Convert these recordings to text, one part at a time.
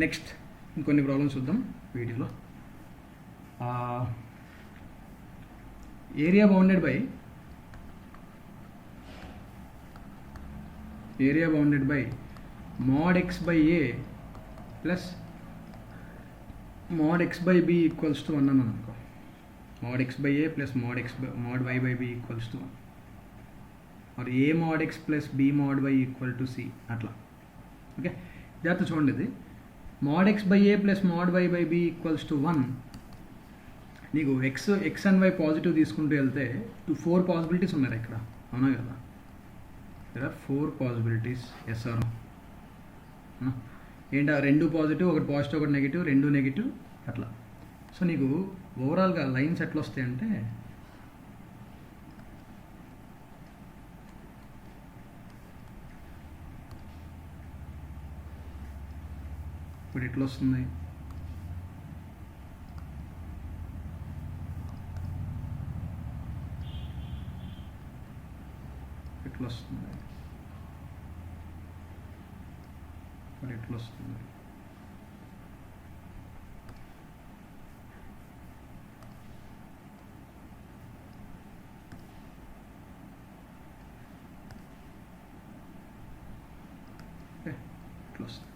Next ఇంకొన్ని problems చూద్దాం వీడియోలో. Area bounded by mod x by a plus mod x by b equals to 1 అని అనుకో. mod x by a plus mod y by b equals to 1 or a mod x plus b mod y equal to c అట్లా. Okay, జాగ్రత్త చూడండి. ఇది mod x by a plus mod y by b equals to 1. నీకు X and why positive తీసుకుంటూ వెళ్తే 4 possibilities ఉన్నాయి ఇక్కడ, అవునా కదా? there are 4 possibilities. ఎస్ ఆర్ ఏంటి? 2 పాజిటివ్, ఒకటి పాజిటివ్, ఒకటి నెగిటివ్, 2 నెగిటివ్ అట్లా. సో నీకు ఓవరాల్గా లైన్స్ ఎట్లా వస్తాయంటే ఇప్పుడు ఎట్లా వస్తుంది? ఎట్లా వస్తుంది? మరి ఎట్లా వస్తుంది? ఎట్లా వస్తుంది?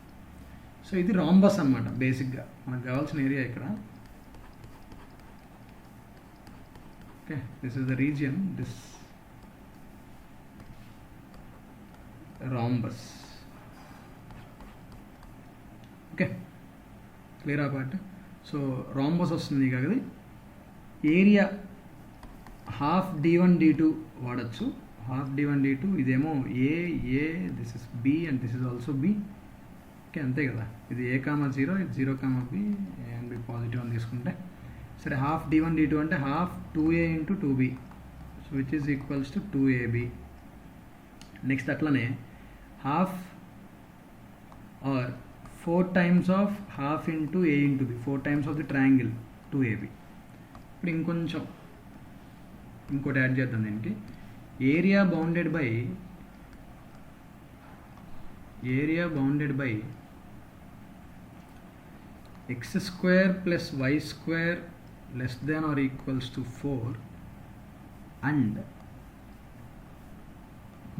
సో ఇది రాంబస్ అన్నమాట. బేసిక్గా మనకు కావాల్సిన ఏరియా ఇక్కడ. Okay, this is the region, this rhombus. Okay, clear ఆ పార్ట్? సో రాంబస్ వస్తుంది కదా. ఏరియా హాఫ్ d1 d2 వాడచ్చు. హాఫ్ d1 d2, ఇదేమో a, this is b and this is also b. Okay, అంతే కదా. ఇది a, 0, ఇది 0, b, a అండ్ b పాజిటివ్ అని తీసుకుంటే సరే. హాఫ్ d1 d2 అంటే half 2a into 2b, so which is equals to 2ab. Next అట్లనే half R 4 times of half into a into b, 4 times of the triangle 2ab. ఇప్పుడు ఇంకోటి add చేద్దాం దీనికి. Area bounded by x square plus y square less than or equals to 4 and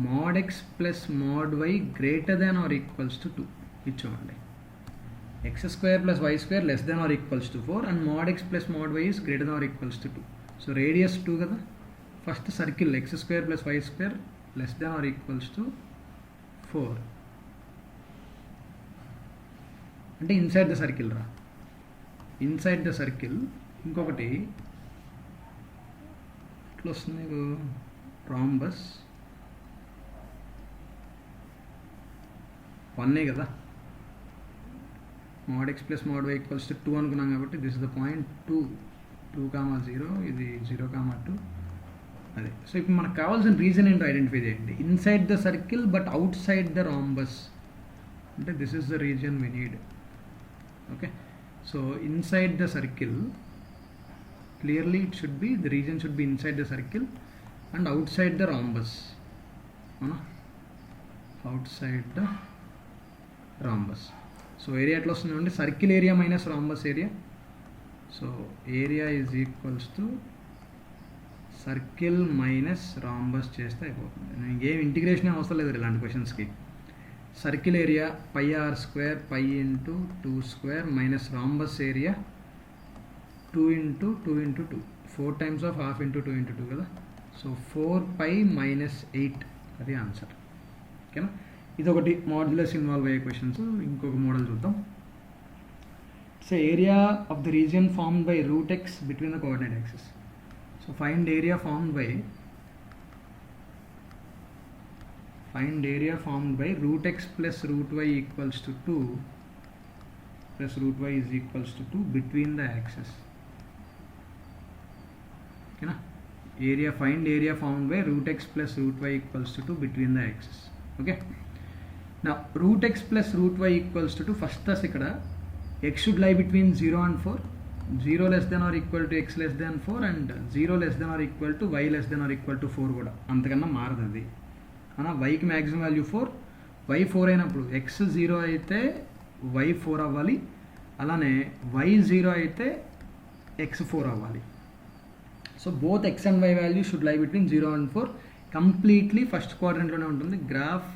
mod x plus mod y greater than or equals to 2. ఇది చూడండి. x square plus y square less than or equals to 4 and mod x plus mod y is greater than or equals to 2. So radius 2 కదా. First circle x square plus y square less than or equals to 4 అంటే inside the circle రా. Inside the circle ఇంకొకటి ఎట్లా వస్తుంది నీకు? Rhombus 1 కదా. mod x plus mod y equals to 2 అనుకున్నాం కాబట్టి దిస్ ఇస్ ద పాయింట్ 2, 0, ఇది 0, 2 అదే. సో ఇప్పుడు మనకు కావాల్సిన రీజన్ ఏంటో ఐడెంటిఫై చేయండి. Inside the circle but outside the rhombus అంటే this is the region we need. Okay, so inside the circle clearly it should be, the region should be inside the circle and outside the rhombus. అవునా, outside the rhombus. So area ఎట్లా వస్తుంది అంటే circle area minus rhombus area. So area is equals to circle minus rhombus చేస్తే అయిపోతుంది. ఇంకేం integration అవసరం లేదు ఇలాంటి క్వశ్చన్స్కి. Circle area pi r square pi into 2 square minus rhombus area 2 into 2 into 2, 4 times of half into 2 into 2 కదా. So 4π minus 8 అది answer. ఓకేనా, ఇదొకటి మాడ్యులస్ ఇన్వాల్వ్ అయ్యే క్వశ్చన్స్. ఇంకొక మోడల్ చూద్దాం. So area of the region formed by root x between the coordinate axis. So find area formed by root x plus root y equals to 2 plus root y is equals to 2 between the axis. ఓకేనా, find area formed by root x plus root y equals to 2 between the axis. Okay, now root x plus root y equals to 2. first thus ikkada x should lie between 0 and 4, 0 less than or equal to x less than 4 and 0 less than or equal to y less than or equal to 4 కూడా అంతకన్నా మారదు అది. అన్న y కి maximum value 4, y 4 అయినప్పుడు x 0 అయితే why 4 అవ్వాలి, అలానే y0 అయితే x4 అవ్వాలి. So both x and y value should లై బిట్వీన్ 0 and 4. కంప్లీట్లీ ఫస్ట్ క్వాడ్రంట్లోనే ఉంటుంది. Graph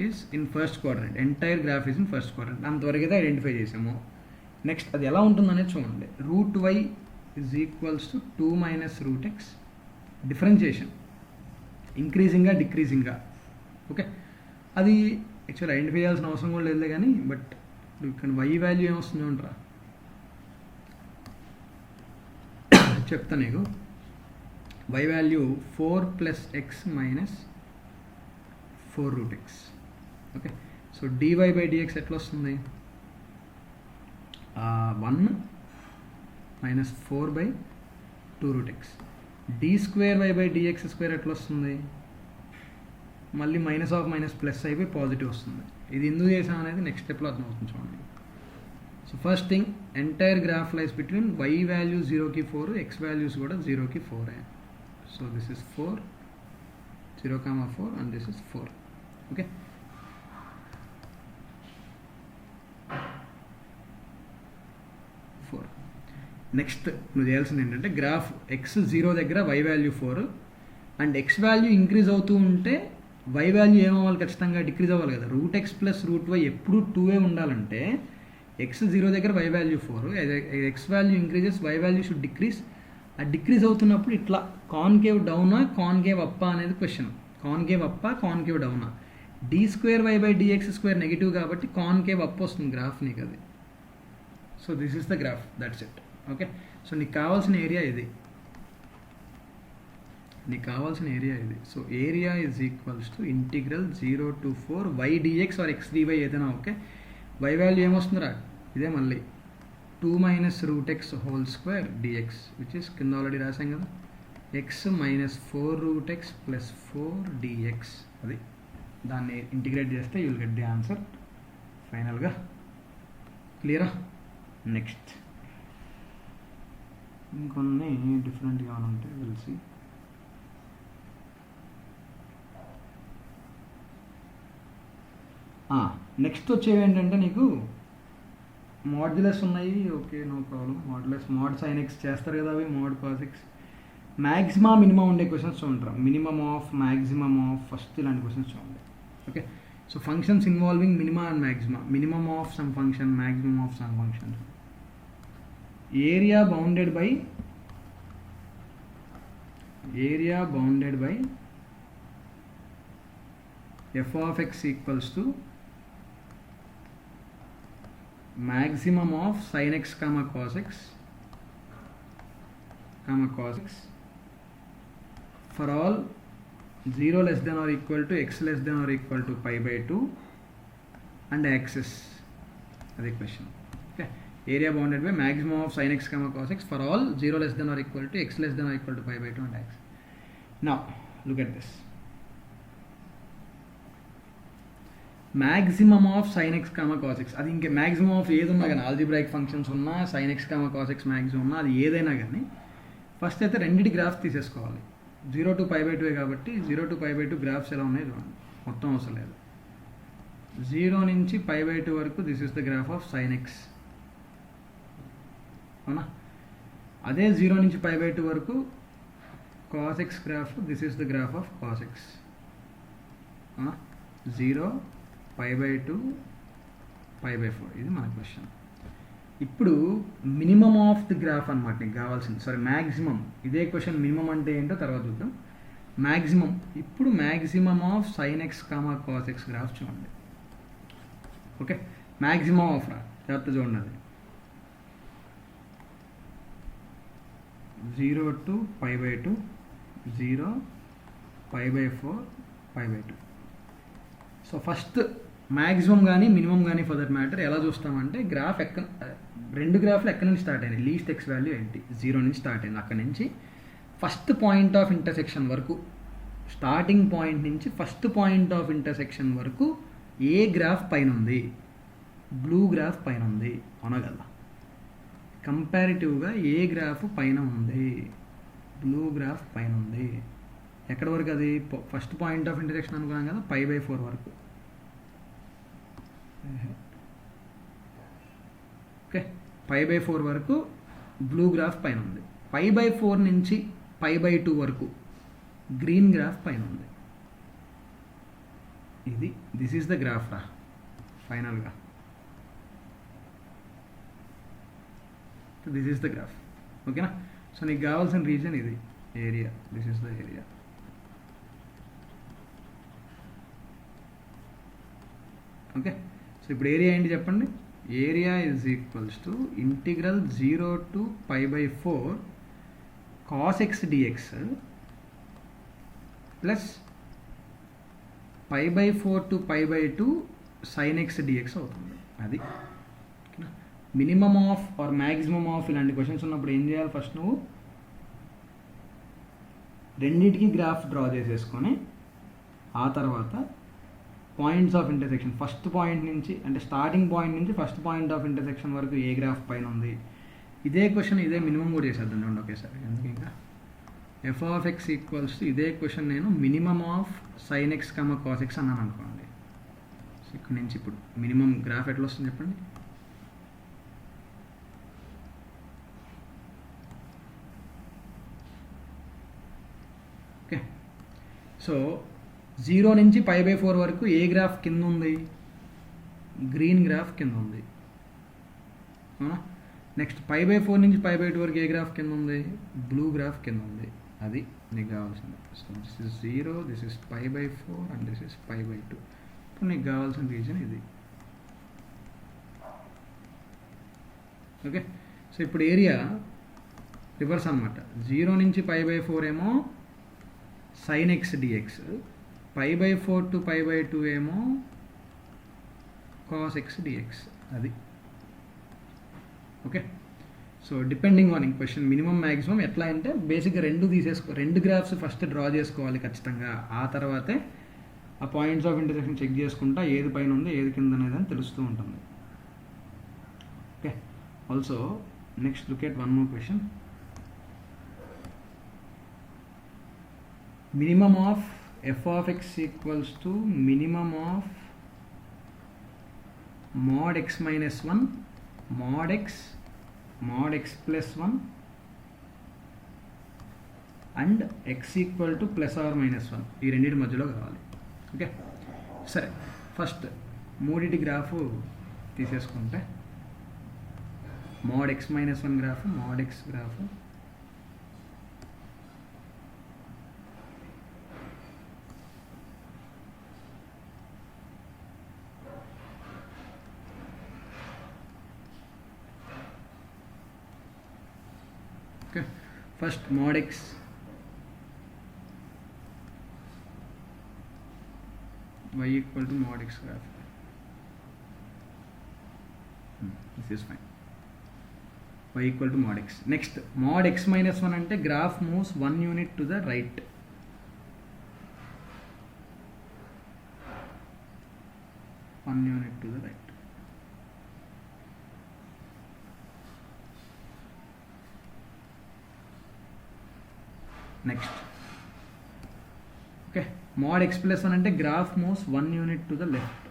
is in first quadrant, entire graph is in first quadrant. అంతవరకు అయితే ఐడెంటిఫై చేసాము. నెక్స్ట్ అది ఎలా ఉంటుందనేది చూడండి. √y is equals to 2 minus √x. Differentiation ఇంక్రీజింగ్గా డిక్రీజింగ్గా. ఓకే, అది యాక్చువల్ ఐడెంటిఫై చేయాల్సిన అవసరం కూడా లేదు కానీ, బట్ ఇక్కడ y వాల్యూ ఏమొస్తుందో అంటారా చెప్తా నీకు. y value 4 + x minus 4√x. Okay, so dy/dx ఎట్లా వస్తుంది? 1 మైనస్ 4/2√x. d²y/dx² ఎట్లా వస్తుంది? మళ్ళీ మైనస్ ఆఫ్ మైనస్ ప్లస్ అయిపోయి పాజిటివ్ వస్తుంది. ఇది ఎందుకు చేసాం అనేది నెక్స్ట్ స్టెప్లో అర్థం అవుతుంది చూడండి. So first thing, entire graph lies between y value 0కి 4, x వాల్యూస్ కూడా 0కి 4. So this is 4, 0,4 and this is 4. Okay, next నువ్వు చేయాల్సింది ఏంటంటే గ్రాఫ్ x0 దగ్గర y value 4 and x value increase అవుతూ ఉంటే y వాల్యూ ఏమవ్వాలి? ఖచ్చితంగా డిక్రీజ్ అవ్వాలి కదా. √x + √y ఎప్పుడు 2 ఉండాలంటే x0 దగ్గర y value 4, x value increases, y value should decrease. ఆ డిక్రీజ్ అవుతున్నప్పుడు ఇట్లా కాన్కేవ్ డౌనా కాన్కేవ్ అప్పా అనేది క్వశ్చన్. కాన్కేవ్ అప్పా కాన్కేవ్ డౌనా? d²y/dx² నెగిటివ్ కాబట్టి కాన్కేవ్ అప్ వస్తుంది గ్రాఫ్ నీకు అది. So this is the graph, that's it. Okay, so నీకు కావాల్సిన ఏరియా ఇది. So area is equals to integral 0 to 4 y dx or x dy ఏదైనా. ఓకే, y వాల్యూ ఏమొస్తుందిరా? ఇదే మళ్ళీ 2 minus √x² dx, which is కింద ఆల్రెడీ రాసాం కదా, x మైనస్ 4√x + 4 dx. అది దాన్ని ఇంటిగ్రేట్ చేస్తే you will get the answer ఫైనల్గా. క్లియరా? నెక్స్ట్ ఇంకొన్ని డిఫరెంట్గా ఉంటాయి, విల్ సీ. నెక్స్ట్ వచ్చేవి ఏంటంటే నీకు మాడ్యులస్ ఉన్నాయి. Okay, no problem. Modulus, mod sin x చేస్తారు కదా అవి, mod cos x. Maxima minimum ఉండే క్వశ్చన్స్ చూడండి. Minimum of, maximum of, first ఇలాంటి క్వశ్చన్స్ చూడండి. Okay, so functions involving minima and maxima. Minimum of some function, maximum of some function. Area bounded by f of x equals to maximum of sin x comma cos x for all 0 less than or equal to x less than or equal to pi/2 and axis. That's the question. Okay, area bounded by maximum of sin x comma cos x for all 0 less than or equal to x less than or equal to pi/2 and axis. Now look at this. Maximum of sin x cos x. అది ఇంకా maximum of ఏది ఉన్నా కానీ, algebraic functions ఉన్నా, sin x cos x maximum ఉన్నా, అది ఏదైనా కానీ ఫస్ట్ అయితే రెండింటి గ్రాఫ్ తీసేసుకోవాలి. 0 to pi/2 కాబట్టి 0 to pi/2 గ్రాఫ్స్ ఎలా ఉన్నాయి చూడండి, మొత్తం అవసరం లేదు. 0 నుంచి pi/2 వరకు this is the graph of sin x, అవునా? అదే 0 నుంచి pi/2 వరకు cos x graph, this is the graph of cos x, అవునా? 0, pi/2, pi/4. ఇది మన క్వశ్చన్. ఇప్పుడు మినిమమ్ ఆఫ్ ది గ్రాఫ్ అనమాట నీకు కావాల్సింది. Sorry, maximum. ఇదే క్వశ్చన్ మినిమం అంటే ఏంటో తర్వాత చూద్దాం. మ్యాక్సిమం, ఇప్పుడు maximum of sin x cos x graph చూడండి. ఓకే, మ్యాక్సిమం ఆఫ్ రా, జాగ్రత్త చూడండి. అది 0 to pi/2, 0, pi/4, pi/2. So first maximum కానీ మినిమం కానీ ఫర్ దట్ మ్యాటర్ ఎలా చూస్తామంటే, గ్రాఫ్ రెండు గ్రాఫ్లు ఎక్కడి నుంచి స్టార్ట్ అయినాయి? లీస్ట్ ఎక్స్ వాల్యూ ఏంటి? 0 నుంచి స్టార్ట్ అయింది. అక్కడి నుంచి ఫస్ట్ పాయింట్ ఆఫ్ ఇంటర్సెక్షన్ వరకు, స్టార్టింగ్ పాయింట్ నుంచి ఫస్ట్ పాయింట్ ఆఫ్ ఇంటర్సెక్షన్ వరకు ఏ గ్రాఫ్ పైన ఉంది? బ్లూ గ్రాఫ్ పైన ఉంది, అవునా కదా? కంపారిటివ్గా ఏ గ్రాఫ్ పైన ఉంది? బ్లూ గ్రాఫ్ పైన ఉంది. ఎక్కడి వరకు అది? ఫస్ట్ పాయింట్ ఆఫ్ ఇంటర్సెక్షన్ అనుకున్నాం కదా, pi/4 వరకు. ఓకే, π/4 వరకు బ్లూ గ్రాఫ్ పైన ఉంది. π/4 నుంచి π/2 వరకు గ్రీన్ గ్రాఫ్ పైన ఉంది. దిస్ ఈస్ ద గ్రాఫ్ రా ఫైనల్గా. This is the graph. ఓకేనా? సో నీకు కావాల్సిన రీజన్ ఇది area. This is the area. Okay, so ఇప్పుడు ఏరియా ఏంటి చెప్పండి. Area is equals to integral 0 to π/4 cos x dx plus π/4 to π/2 sin x dx అవుతుంది. అది minimum of or maximum of ఇలాంటి క్వశ్చన్స్ ఉన్నప్పుడు ఏం చేయాలి? ఫస్ట్ నువ్వు రెండింటికి గ్రాఫ్ డ్రా చేసేసుకొని ఆ తర్వాత points of intersection, first point నుంచి అంటే స్టార్టింగ్ పాయింట్ నుంచి ఫస్ట్ పాయింట్ ఆఫ్ ఇంటర్సెక్షన్ వరకు ఏ గ్రాఫ్ పైన ఉంది. ఇదే క్వశ్చన్ ఇదే మినిమం కూడా చేసేద్దాం చూడండి ఒకేసారి. ఎందుకు ఇంకా f(x) ఈక్వల్స్ ఇదే క్వశ్చన్ నేను minimum of sin x, cos x అన్నాను అనుకోండి. సో ఇక్కడ నుంచి ఇప్పుడు మినిమం గ్రాఫ్ ఎట్లా వస్తుంది చెప్పండి. ఓకే, సో 0 నుంచి π/4 వరకు ఏ గ్రాఫ్ కింద ఉంది? గ్రీన్ గ్రాఫ్ కింద ఉంది. అవునా? నెక్స్ట్ π/4 నుంచి π/2 వరకు ఏ గ్రాఫ్ కింద ఉంది? బ్లూ గ్రాఫ్ కింద ఉంది. అది నీకు కావాల్సింది. So this is 0, this is π/4 and this is π/2. ఇప్పుడు నీకు కావాల్సిన రీజన్ ఇది. ఓకే, సో ఇప్పుడు ఏరియా రివర్స్ అనమాట. 0 నుంచి π/4 ఏమో sin x dx, π/4 to π/2 ఏమో cos x dx. అది okay. So depending on question minimum maximum ఎట్లా అంటే బేసిక్గా రెండు గ్రాఫ్స్ ఫస్ట్ డ్రా చేసుకోవాలి ఖచ్చితంగా. ఆ తర్వాతే ఆ పాయింట్స్ ఆఫ్ ఇంటర్సెక్షన్ చెక్ చేసుకుంటా ఏది పైన ఉంది ఏది కింద అనేది అని తెలుస్తూ ఉంటుంది. Okay, also next look at one more question. minimum of f(x) equals to minimum of mod x minus 1 mod x plus 1 and x equal to plus or minus 1. ఈ రెండింటి మధ్యలో కావాలి. ఓకే, సరే ఫస్ట్ మూడింటి గ్రాఫ్ తీసేసుకుంటే mod x minus 1 graph, mod x graph, first mod x y equal to mod x graph. This is fine. Y equal to mod x. Next mod x minus 1 అంటే graph moves 1 unit to the right. One unit to the right. Next okay, mod x plus 1 అంటే graph moves 1 unit to the left.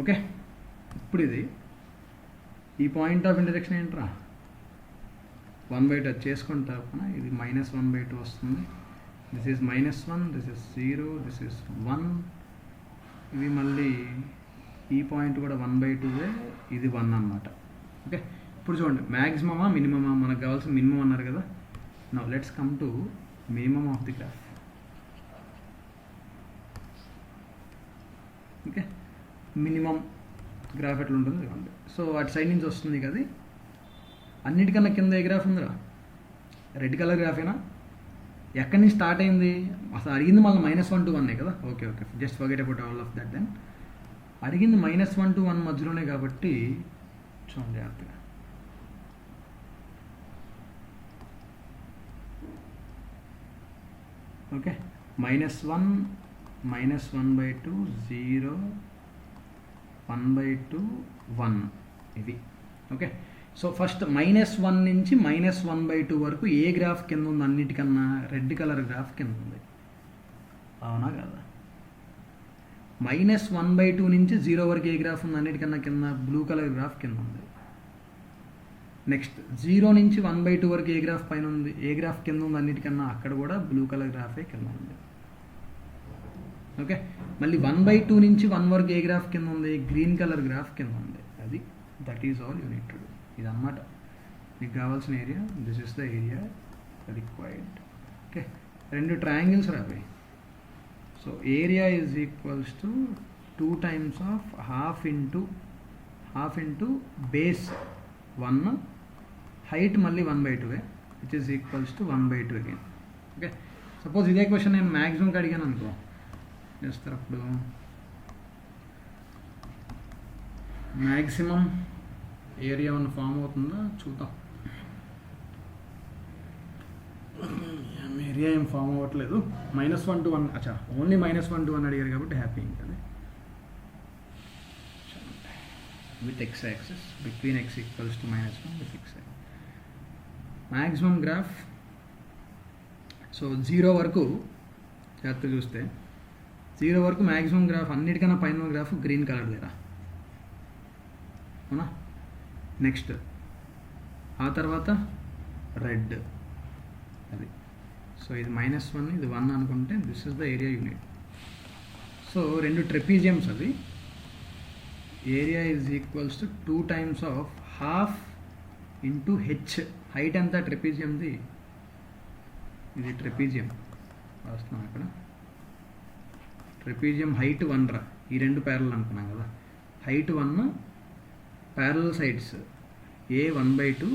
Okay, ఇప్పుడు ఇది ఈ point of intersection ఏంట్రా 1/2 చేసుకున్న తరపున ఇది -1/2 వస్తుంది. This is -1, this is 0, this is 1. ఇవి మళ్ళీ ఈ పాయింట్ కూడా 1/2, ఇది 1 అన్నమాట. ఓకే, ఇప్పుడు చూడండి మ్యాక్సిమమా మినిమమా? మనకు కావాల్సిన మినిమం అన్నారు కదా. Now let's come to minimum of the graph. Okay, minimum graph ఎట్లా ఉంటుంది చూడండి. సో అటు సైడ్ నుంచి వస్తుంది కదా, అన్నిటికన్నా కింద ఏ గ్రాఫ్ ఉందిరా? రెడ్ కలర్ గ్రాఫేనా? ఎక్కడి నుంచి స్టార్ట్ అయింది? అసలు అడిగింది మళ్ళీ -1 to 1 కదా. Okay okay, just forget about all of that. Then అడిగింది -1 to 1 మధ్యలోనే కాబట్టి చూడండి జాగ్రత్తగా. ఓకే, -1 -1/2 0 1/2 1 ఇది. ఓకే, సో ఫస్ట్ -1 నుంచి -1/2 వరకు ఏ గ్రాఫ్ కింద ఉంది అన్నిటికన్నా? రెడ్ కలర్ గ్రాఫ్ కింద ఉంది, అవునా కదా? -1/2 నుంచి 0 వరకు ఏ గ్రాఫ్ ఉంది అన్నిటికన్నా కింద? బ్లూ కలర్ గ్రాఫ్ కింద ఉంది. నెక్స్ట్ 0 నుంచి 1/2 వరకు ఏ గ్రాఫ్ పైన ఉంది? ఏ గ్రాఫ్ కింద ఉంది అన్నిటికన్నా? అక్కడ కూడా బ్లూ కలర్ గ్రాఫే కింద ఉంది. ఓకే, మళ్ళీ 1/2 నుంచి 1 వరకు ఏ గ్రాఫ్ కింద ఉంది? గ్రీన్ కలర్ గ్రాఫ్ కింద ఉంది. అది that is all you need to do. ఇదన్నమాట మీకు కావాల్సిన area. This is the area required. Okay, 2 triangles రావాలి. So area is equals to 2 times of half into base 1, height మళ్ళీ 1/2, which is equals to 1/2 again. Okay, suppose ఇదే question నేను మ్యాక్సిమంకి అడిగాను అనుకో, చేస్తారు అప్పుడు మ్యాక్సిమం ఏరియా ఉన్న ఫామ్ అవుతుందా చూద్దాం. ఏరియా ఏం ఫామ్ అవ్వట్లేదు. -1 to 1, అచ్చా ఓన్లీ -1 to 1 అడిగారు కాబట్టి హ్యాపీ ఉంటుంది. With x axis between x equals to -1 with x. Maximum graph. So 0 వరకు జాగ్రత్త చూస్తే 0 వరకు మ్యాక్సిమం గ్రాఫ్ అన్నిటికన్నా పైన గ్రాఫ్ గ్రీన్ కలర్ లేరా, అవునా? నెక్స్ట్ ఆ తర్వాత రెడ్, అది. సో ఇది -1, ఇది 1 అనుకుంటే this is the area unit. So 2 ట్రెపీజియమ్స్ అవి. Area is equals to 2 times of half into H. Height ఎంత ట్రెపీజియంది? ఇది ట్రెపీజియం రాస్తున్నాం ఇక్కడ. ట్రెపీజియం హైట్ 1 రా, ఈ 2 ప్యారల్ అనుకున్నాం కదా. Height 1, parallel sides A 1/2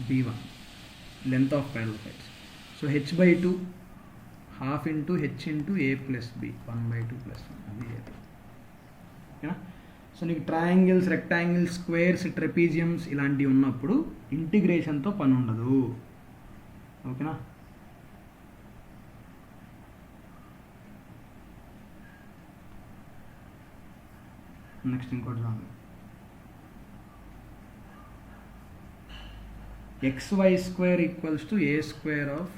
B1, length of parallel sides. So h/2 half into H into A + B 1/2 + 1, అది ఓకేనా? సో నీకు ట్రయాంగిల్స్, రెక్టాంగిల్స్, స్క్వేర్స్, ట్రెపీజియమ్స్ ఇలాంటివి ఉన్నప్పుడు ఇంటిగ్రేషన్తో పని ఉండదు, ఓకేనా? నెక్స్ట్ ఇంకోటి wrong. xy² equals to a² of,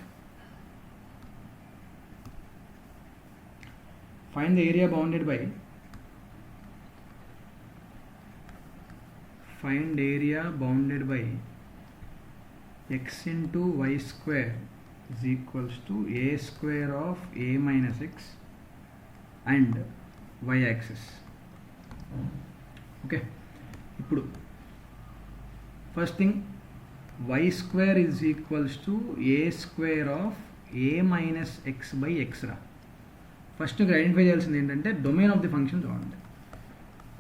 find the area bounded by, find area bounded by x into y² is equals to a² of a minus x and y axis. Okay, ఇప్పుడు first thing y² is equals to a² of a minus x by x రా. First identify చేయాల్సింది ఏంటంటే domain of the function చూడండి.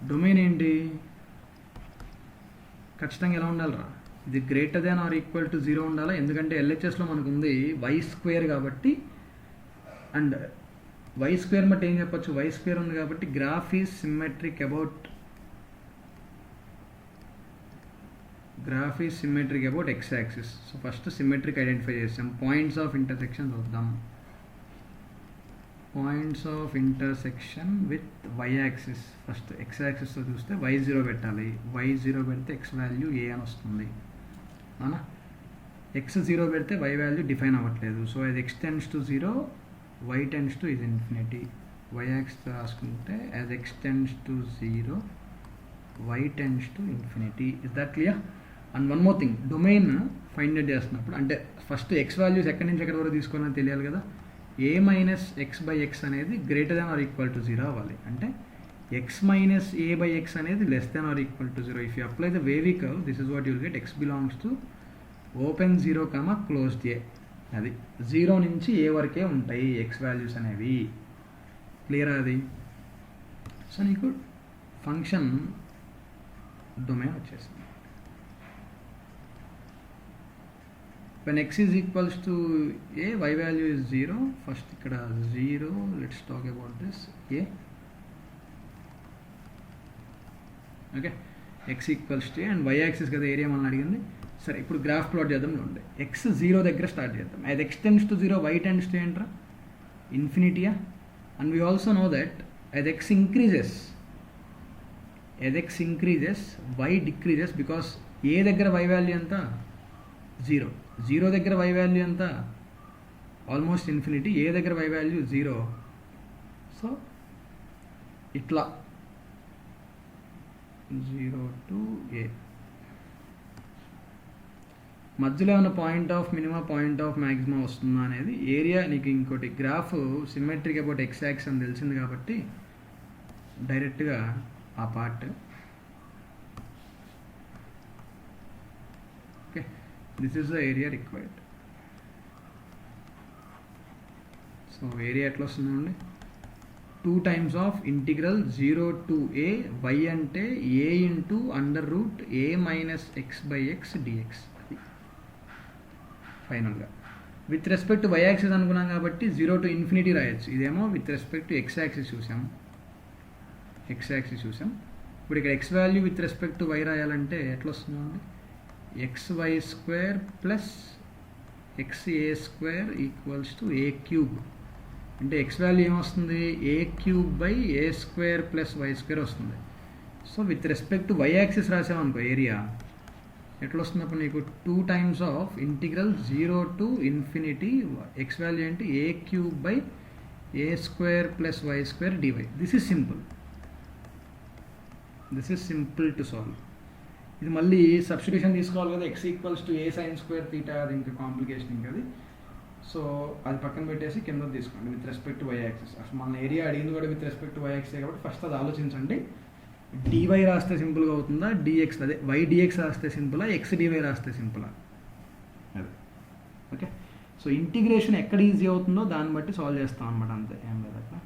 Domain ఏంటి? ఖచ్చితంగా ఎలా ఉండాలిరా? ఇది greater than or equal to 0 ఉండాలా, ఎందుకంటే ఎల్హెచ్ఎస్లో మనకు ఉంది y² కాబట్టి. అండ్ y² బట్టి ఏం చెప్పచ్చు? y² ఉంది కాబట్టి graph is symmetric about x axis. So first symmetric identify చేసాం. పాయింట్స్ ఆఫ్ ఇంటర్సెక్షన్ చూద్దాం. Points of intersection with y axis. First x యాక్సిస్తో చూస్తే y0 పెట్టాలి. y0 పెడితే x వాల్యూ a అని వస్తుంది, అవునా? x0 పెడితే y వాల్యూ డిఫైన్ అవ్వట్లేదు. సో అది x tends to 0, y tends to is infinity. y axis రాసుకుంటే as x tends to 0, y tends to infinity. Is that clear? And one more thing, domain find out చేస్తున్నప్పుడు అంటే first x values ఎక్కడి నుంచి ఎక్కడి వరకు తీసుకోవాలని తెలియాలి కదా. a minus x by x అనేది greater than or equal to 0 అవ్వాలి. అంటే x minus a by x అనేది less than or equal to 0. If you apply the wavy curve, this is what you'll get. x belongs to open 0, closed a. అది 0 నుంచి a వరకే ఉంటాయి x values అనేవి. Clear అది? So నీకు function domain వచ్చేసింది. When x is equals to a, y value is 0. First ikkada 0, let's talk about this a. Okay, x equals to and y axis కదా area మనం అడిగింది. సరే ఇప్పుడు గ్రాఫ్ ప్లాట్ చేద్దాం. ఉండే ఎక్స్ 0 దగ్గర స్టార్ట్ చేద్దాం. అది x tends to 0 y tends to ఏంట్రా ఇన్ఫినిటీయా. And we also know that as x increases y decreases because a దగ్గర y వాల్యూ ఎంత 0 దగ్గర y వాల్యూ ఎంత ఆల్మోస్ట్ ఇన్ఫినిటీ, ఏ దగ్గర y వాల్యూ 0. సో ఇట్లా 0 to a మధ్యలో ఉన్న point of minima point of maxima వస్తుందా అనేది ఏరియా. నీకు ఇంకోటి graph symmetric about x axis అని తెలిసింది కాబట్టి డైరెక్ట్గా ఆ part. Okay, this is the area required. So area ఎట్లా వస్తుందండి 2 times of integral 0 to a y అంటే a into under root a minus x by x dx. ఫైనల్గా with respect to y axis అనుకున్నాం కాబట్టి 0 to ఇన్ఫినిటీ రాయొచ్చు. ఇదేమో with respect to x axis చూసాం. ఇప్పుడు ఇక్కడ x value with respect to y రాయాలంటే ఎట్లా వస్తుందండి x y square plus x a square equals to a cube. అంటే ఎక్స్ వాల్యూ ఏమొస్తుంది a cube by a square plus y square వస్తుంది. So with respect to y axis రాసామనుకో area ఎట్లా వస్తుంది అప్పుడు నీకు 2 times of integral 0 to infinity x value ఏంటి a cube by a square plus y square DY. This is simple to solve. ఇది మళ్ళీ substitution తీసుకోవాలి కదా X equals to A sine square theta, అది ఇంకా కాంప్లికేషన్ ఇంకా అది. సో అది పక్కన పెట్టేసి కింద తీసుకోండి with respect to y axis. అసలు మన ఏరియా అడిగింది కూడా with respect to y axis కాబట్టి ఫస్ట్ అది ఆలోచించండి. డివై రాస్తే సింపుల్గా అవుతుందా డిఎక్స్, అదే వై డిఎక్స్ రాస్తే సింపులా ఎక్స్ డివై రాస్తే సింపులా అదే. ఓకే, సో ఇంటిగ్రేషన్ ఎక్కడ ఈజీ అవుతుందో దాన్ని బట్టి సాల్వ్ చేస్తాం అనమాట, అంతే, ఏం లేదు అట్లా.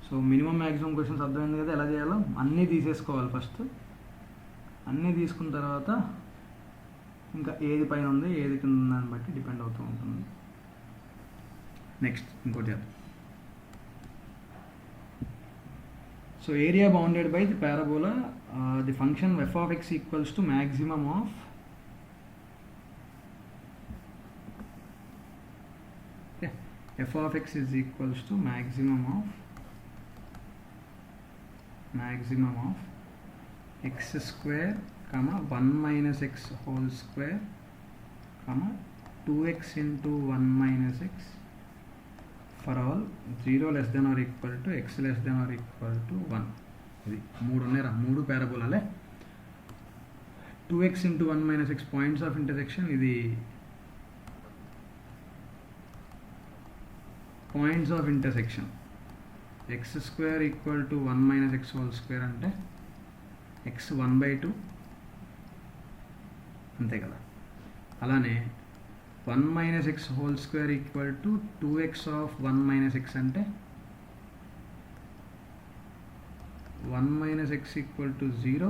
సో మినిమం మ్యాక్సిమం క్వశ్చన్స్ అర్థమైంది కదా ఎలా చేయాలో. అన్నీ తీసేసుకోవాలి ఫస్ట్. అన్నీ తీసుకున్న తర్వాత ఇంకా ఏది పైన ఉంది ఏది కింద ఉంది దాన్ని బట్టి డిపెండ్ అవుతూ ఉంటుంది. నెక్స్ట్ ఇంకోటి చేద్దాం. So area bounded by the parabola, the function F of X equals to maximum of F of X is equals to maximum of X square 1 minus x whole square 2x into 1 minus x for all 0 less than or equal to x less than or equal to 1. ఇది 3 ఉన్నాయరా, 3 పారాబోలాలే. 2x into 1 minus x points of intersection. ఇది points of intersection x square equal to 1 minus x whole square అంటే x 1/2 అంతే కదా. అలానే 1 minus x whole square equal to 2x of 1 minus x అంటే 1 minus x equal to 0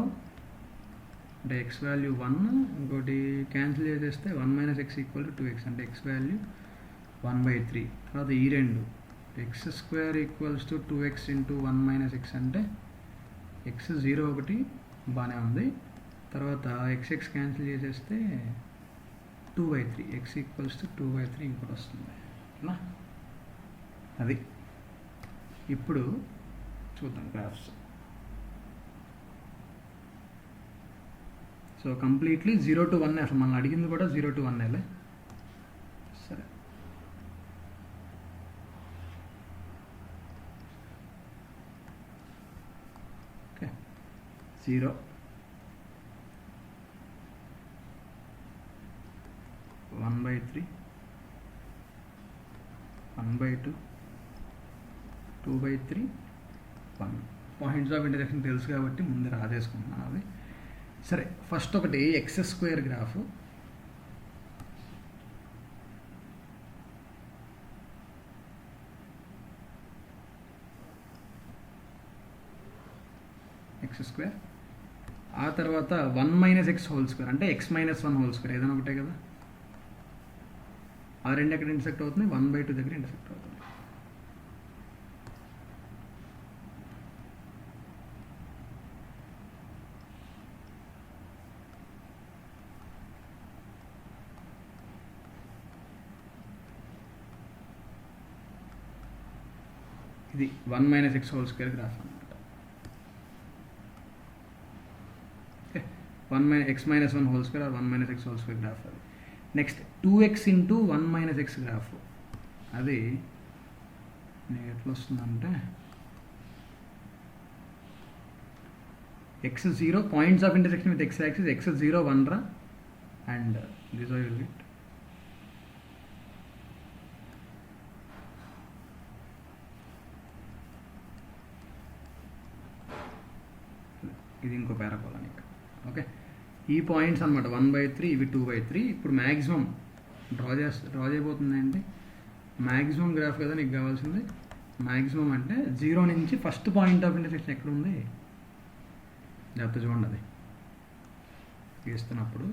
అంటే x value 1, ఇంకోటి cancel చేసేస్తే 1 minus x equal to 2x అంటే x value 1/3. తర్వాత ఈ రెండు x square equals to 2x into 1 minus x అంటే x 0 ఒకటి బాగానే ఉంది. తర్వాత xx క్యాన్సిల్ చేసేస్తే 2/3 x ఈక్వల్స్ టు 2/3 ఇంకోటి వస్తుంది. అది ఇప్పుడు చూద్దాం గ్రాఫ్స్. సో కంప్లీట్లీ 0 to 1 అసలు మనం అడిగింది కూడా 0 to 1 సరే. ఓకే 0 1/3 1/2 2/3 1. పాయింట్స్ ఆఫ్ ఇంటర్సెక్షన్ తెలుసు కాబట్టి ముందు రాసేసుకుంటున్నాను అది. సరే ఫస్ట్ ఒకటి X square graph. X square, ఆ తర్వాత 1 minus x హోల్ స్క్వేర్ అంటే x minus 1 హోల్ స్క్వేర్ ఏదైనా ఒకటే కదా. ఆ రెండు ఎక్కడ ఇంటర్సెక్ట్ అవుతుంది 1/2 దగ్గర ఇంటర్సెక్ట్ అవుతుంది. ఇది 1 minus x whole square graph అనమాట. Okay, 1 x minus 1 whole square or 1 minus x whole square graph అది. Next 2x into 1 minus x graph, అది నీకు ఎట్లా వస్తుందంటే x0 points of intersection with x axis, x0 1 రా, and this I will get ఇది ఇంకో parabola నీకు. Okay, ఈ పాయింట్స్ అనమాట 1/3, ఇవి 2/3. ఇప్పుడు మ్యాక్సిమం డ్రా చేయబోతుందండి. మ్యాక్సిమం గ్రాఫ్ కదా నీకు కావాల్సింది. మ్యాక్సిమం అంటే 0 నుంచి ఫస్ట్ పాయింట్ ఆఫ్ ఇంటర్సెక్షన్ ఎక్కడ ఉంది లేకపోతే చూడండి, అది గీస్తున్నప్పుడు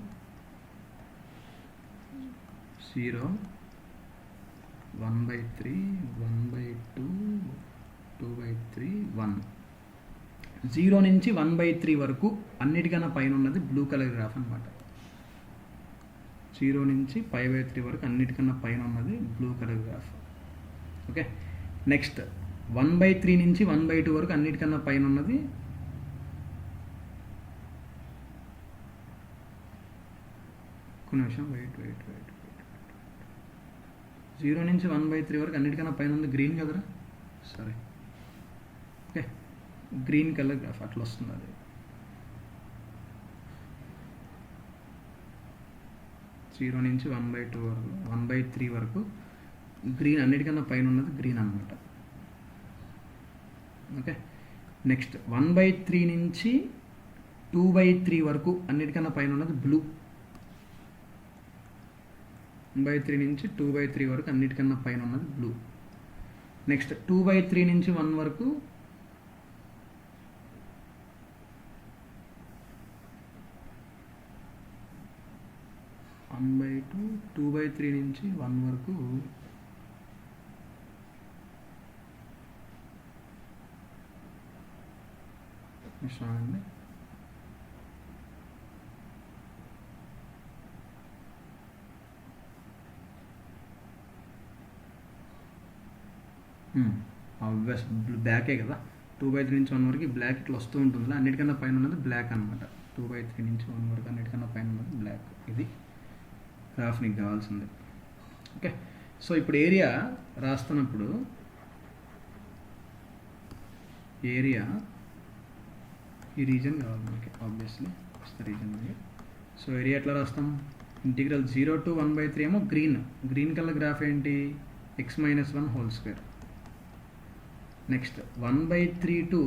0, 1/3, 1/2, 2/3, 1. 0 నుంచి 1/3 వరకు అన్నిటికన్నా పైన ఉన్నది బ్లూ కలర్ గ్రాఫ్ అనమాట. 0 నుంచి 5/3 వరకు అన్నిటికన్నా పైన ఉన్నది blue colour graph. Okay, next 1/3 నుంచి 1/2 వరకు అన్నిటికన్నా పైన ఉన్నది కొన్ని నిమిషం వెయిట్ 0 నుంచి 1/3 వరకు అన్నిటికన్నా పైన ఉంది గ్రీన్ కదరా, సరే. ఓకే, గ్రీన్ కలర్ గ్రాఫ్ అట్లా వస్తుంది. అది 0 నుంచి 1/2 వరకు 1/3 వరకు గ్రీన్, అన్నిటికన్నా పైన ఉన్నది గ్రీన్ అనమాట. ఓకే, నెక్స్ట్ 1/3 నుంచి 2/3 వరకు అన్నిటికన్నా పైన ఉన్నది బ్లూ. 1/3 నుంచి 2/3 వరకు అన్నిటికన్నా పైన ఉన్నది బ్లూ. నెక్స్ట్ 2/3 నుంచి 1 వరకు by 2, 2/3 నుంచి 1 వరకు చూడండి. ఆబ్వియస్ బ్లాకే కదా, 2/3 నుంచి 1 వరకు బ్లాక్ ఇట్లా వస్తూ ఉంటుంది. అన్నిటికన్నా పైన ఉన్నది బ్లాక్ అనమాట. 2/3 నుంచి 1 వరకు అన్నిటికన్నా పైన ఉన్నది బ్లాక్. ఇది గ్రాఫ్ నీకు కావాల్సింది. ఓకే, సో ఇప్పుడు ఏరియా రాస్తున్నప్పుడు ఏరియా ఈ రీజన్ కావాలి మనకి, ఆబ్వియస్లీ రీజన్ అది. సో ఏరియా ఎట్లా రాస్తాం? ఇంటిగ్రల్ 0 to 1/3 ఏమో గ్రీన్ కలర్ గ్రాఫ్ ఏంటి, x minus 1 whole square. Next 1/3 to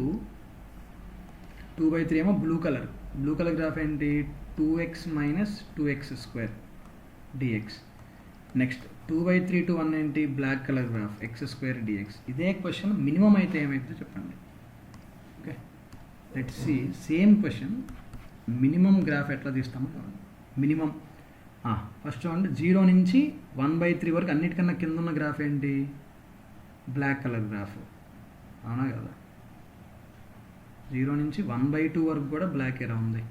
2/3 ఏమో బ్లూ కలర్ గ్రాఫ్ ఏంటి, 2x minus 2x square dx. Next 2/3 to 1 ఏంటి, black colour graph x square dx. ఇదే question minimum అయితే ఏమైతే చెప్పండి. Okay, let's see same question minimum graph ఎట్లా తీస్తామో చూడండి. Minimum first చూడండి, 0 నుంచి 1/3 వరకు అన్నిటికన్నా కింద ఉన్న గ్రాఫ్ ఏంటి, బ్లాక్ కలర్ గ్రాఫ్, అవునా కదా. 0 నుంచి 1/2 వరకు కూడా బ్లాక్ ఎరా ఉంది,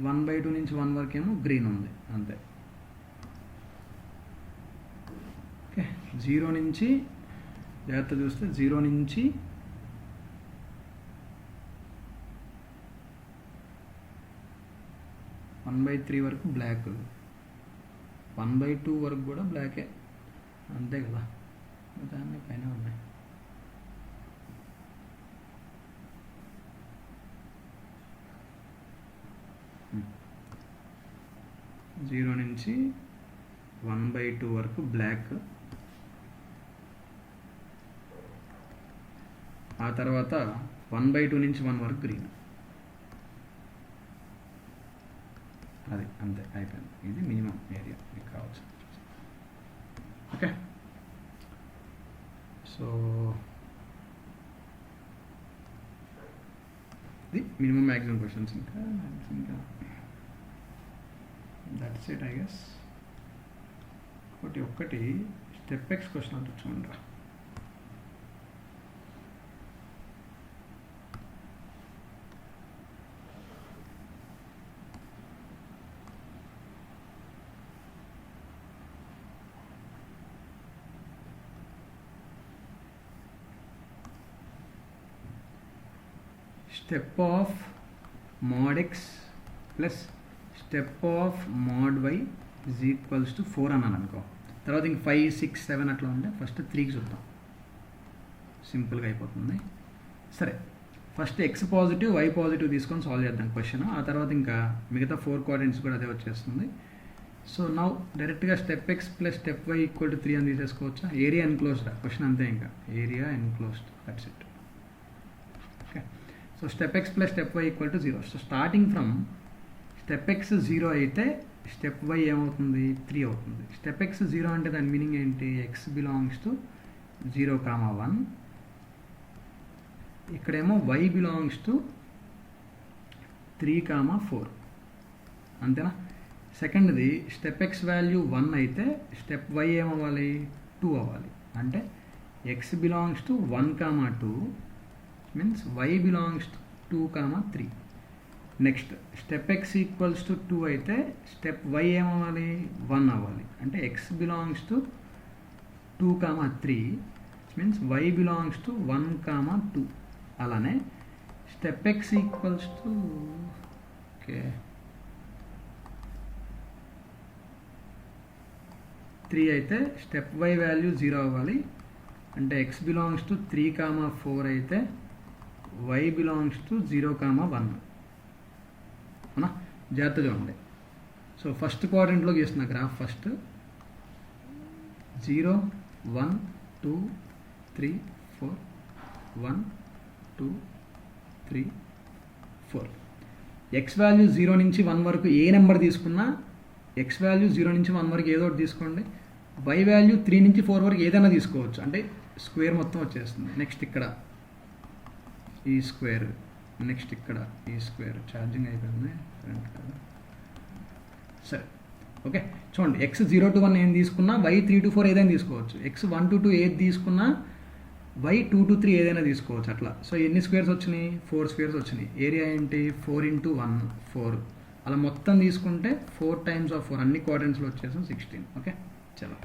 1/2 నుంచి 1 వరకు ఏమో గ్రీన్ ఉంది, అంతే. ఓకే, 0 నుంచి జాగ్రత్త చూస్తే 0 నుంచి 1/3 వరకు బ్లాక్, 1/2 వరకు కూడా బ్లాకే, అంతే కదా. దాన్ని పైన ఉన్నాయి. జీరో నుంచి 1/2 వరకు బ్లాక్, ఆ తర్వాత 1/2 నుంచి 1 వరకు గ్రీన్. అది అంతే, అయిపోయింది. ఇది మినిమం ఏరియా మీకు కావచ్చు. ఓకే, సో ఇది మినిమం మ్యాక్సిమం క్వశ్చన్స్. ఇంకా దట్స్ ఇట్ ఐ గెస్. ఒక్కటి స్టెప్ ఎక్స్ క్వశ్చన్ అంటే చూడండి. Step of mod x plus step of mod y is equals to 4 అన్నాను అనుకో. తర్వాత ఇంక 5, 6, 7 అట్లా ఉంటే ఫస్ట్ 3కి చూద్దాం. సింపుల్గా అయిపోతుంది. సరే, first x positive y positive తీసుకొని సాల్వ్ చేద్దాం క్వశ్చన్. ఆ తర్వాత ఇంకా మిగతా 4 కోఆర్డినేట్స్ కూడా అదే వచ్చేస్తుంది. సో నౌ డైరెక్ట్గా step x plus step y equal to 3 అని తీసేసుకోవచ్చా? ఏరియా ఎన్క్లోజ్డ్ క్వశ్చన్ అంతే, ఇంకా area enclosed, that's it. Okay, so step x plus step y equal to 0. So starting from step x 0 అయితే step why ఏమవుతుంది? 3 అవుతుంది. Step x 0 అంటే దాని meaning ఏంటి? X belongs to 0, 1. ఇక్కడేమో y బిలాంగ్స్ టు 3, 4. అంతేనా? సెకండ్ది స్టెప్ ఎక్స్ వాల్యూ 1 అయితే స్టెప్ y ఏమవ్వాలి? 2 అవ్వాలి. అంటే X belongs to 1, 2 means y belongs to 2, 3. Next step X equals to 2 అయితే స్టెప్ y ఏమవ్వాలి? 1 అవ్వాలి. అంటే X belongs to 2, 3 means y belongs to 1, 2. అలానే step X equals to okay 3 అయితే స్టెప్ y వాల్యూ 0 అవ్వాలి. అంటే ఎక్స్ బిలాంగ్స్ టు 3, 4 అయితే y belongs to 0, 1. అవునా? జాగ్రత్తగా చూడండి. సో ఫస్ట్ క్వాడ్రంట్లో గీస్తున్న గ్రాఫ్ ఫస్ట్ 0, 1, 2, 3, 4, 1, 2, 3, 4. ఎక్స్ వాల్యూ 0 నుంచి 1 వరకు ఏ నెంబర్ తీసుకున్నా ఎక్స్ వాల్యూ 0 నుంచి 1 వరకు ఏదో ఒకటి తీసుకోండి. y వాల్యూ 3 నుంచి 4 వరకు ఏదైనా తీసుకోవచ్చు, అంటే స్క్వేర్ మొత్తం వచ్చేస్తుంది. నెక్స్ట్ ఇక్కడ ఈ స్క్వేర్, నెక్స్ట్ ఇక్కడ ఈ స్క్వేర్. ఛార్జింగ్ అయిపోయింది ఫ్రెండ్ కదా. సరే, ఓకే చూడండి. ఎక్స్ 0 to 1 ఏం తీసుకున్నా y 3 to 4 ఏదైనా తీసుకోవచ్చు. ఎక్స్ 1 to 2 ఏది తీసుకున్నా y 2 to 3 ఏదైనా తీసుకోవచ్చు అట్లా. సో ఎన్ని స్క్వేర్స్ వచ్చినాయి? 4 స్క్వేర్స్ వచ్చినాయి. ఏరియా ఏంటి? 4 into 1, 4. అలా మొత్తం తీసుకుంటే 4 times of 4 అన్ని క్వాడ్రంట్స్లో వచ్చేసాం 16. ఓకే, చలో.